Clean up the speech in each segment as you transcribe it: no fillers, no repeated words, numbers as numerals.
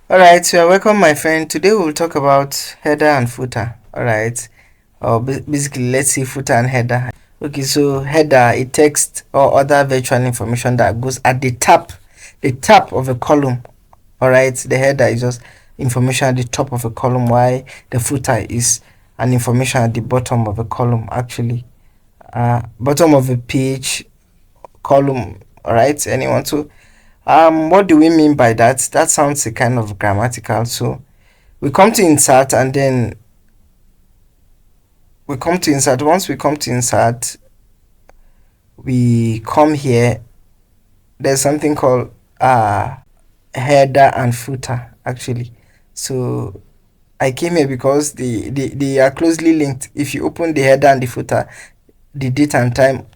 All right, so welcome, my friend. Today we'll talk about header and footer. All right, or basically, let's say footer and header. Okay, so header, a text or other virtual information that goes at the top of a column. All right, the header is just information at the top of a column, while the footer is an information at the bottom of a column. Actually, bottom of a page, column. All right, anyone? So, what do we mean by that? That sounds a kind of grammatical. So we come to insert, and then we come to insert. Once we come to insert, we come here. There's something called header and footer, actually. So I came here because they are closely linked. If you open the header and the footer, the date and time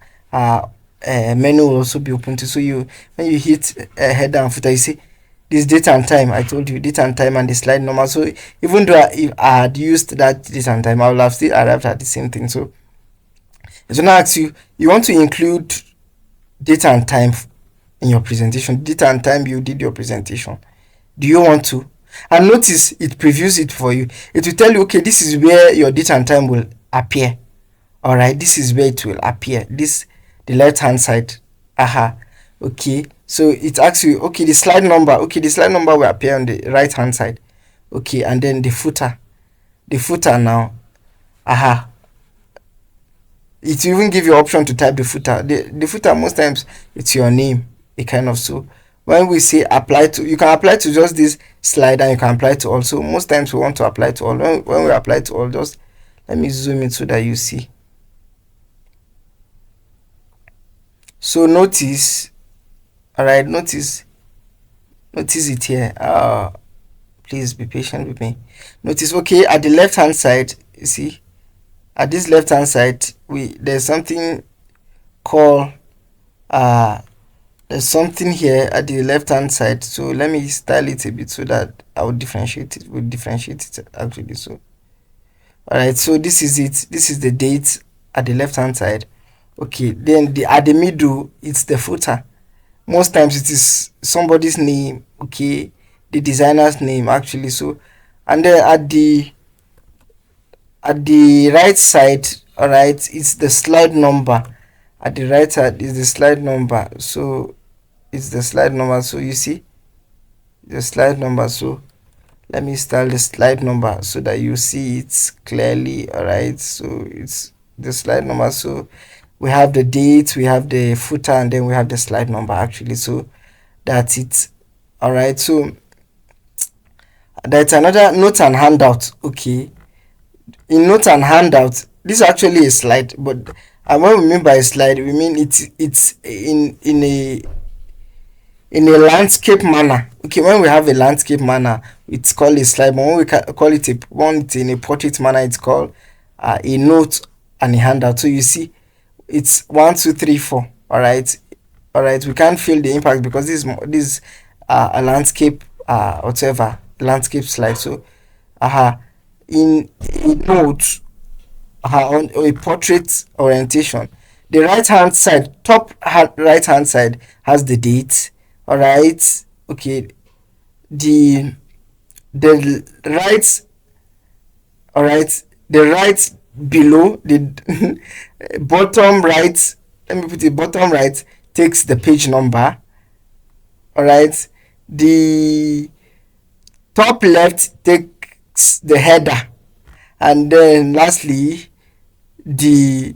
menu will also be open to. So you, when you hit header and footer, you see this date and time. I told you date and time and the slide number. So even though if I had used that date and time, I would have still arrived at the same thing. So it's gonna ask you, you want to include date and time in your presentation. Date and time you did your presentation. Do you want to? And notice it previews it for you. It will tell you, okay, this is where your date and time will appear. All right, this is where it will appear. This, the left hand side. Aha. Okay, so it asks you, okay, the slide number. Okay, the slide number will appear on the right hand side. Okay, and then the footer now. Aha, it will even give you option to type the footer. The footer, most times it's your name, a kind of. So when we say apply to, you can apply to just this slide, and you can apply to all. So most times we want to apply to all. When we apply to all, just let me zoom in so that you see. So notice, all right, notice it here. Please be patient with me. Notice, okay, at the left hand side, you see, at this left hand side, there's something called there's something here at the left hand side. So let me style it a bit so that I will differentiate it. We'll differentiate it actually. So all right, so this is it. This is the date at the left hand side. Okay, then at the middle it's the footer. Most times it is somebody's name, okay, the designer's name actually. So and then at the right side, all right, it's the slide number. At the right side is the slide number. So it's the slide number. So you see the slide number. So let me style the slide number so that you see it clearly. All right, so it's the slide number. So we have the date, we have the footer, and then we have the slide number actually. So that's it. All right, so that's another note and handout. Okay, in note and handout, this is actually a slide, but what we mean by a slide, we mean it's in a landscape manner. Okay, when we have a landscape manner, it's called a slide, but when we call it it's in a portrait manner, it's called a note and a handout. So you see, it's 1 2 3 4. All right, we can't feel the impact because this a landscape whatever landscape slide. So in a note, on a portrait orientation, the right hand side, right hand side has the date. All right, okay, the right, all right, the right below the bottom right, let me put it, bottom right takes the page number. All right, the top left takes the header, and then lastly the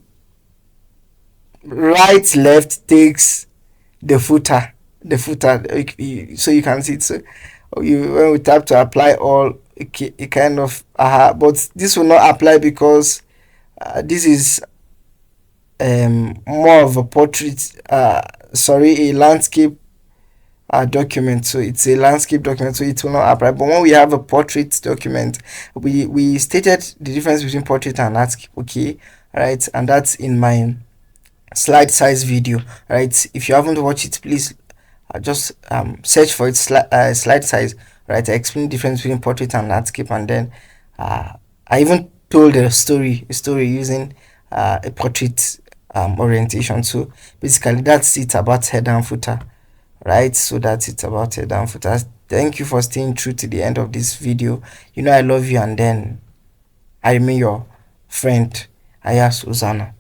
right left takes the footer. So you can see it. So when we tap to apply all, it kind of but this will not apply because this is more of a portrait, sorry, a landscape document. So it's a landscape document, so it will not apply. But when we have a portrait document, we stated the difference between portrait and landscape. Okay, right, and that's in my slide size video. Right, if you haven't watched it, please just search for it, slide size. Right, I explain the difference between portrait and landscape, and then I even told a story using a portrait orientation. So basically that's it about header and footer. Right, so that's it about header and footer. Thank you for staying true to the end of this video. You know I love you, and then I remain your friend, Ayas Uzana.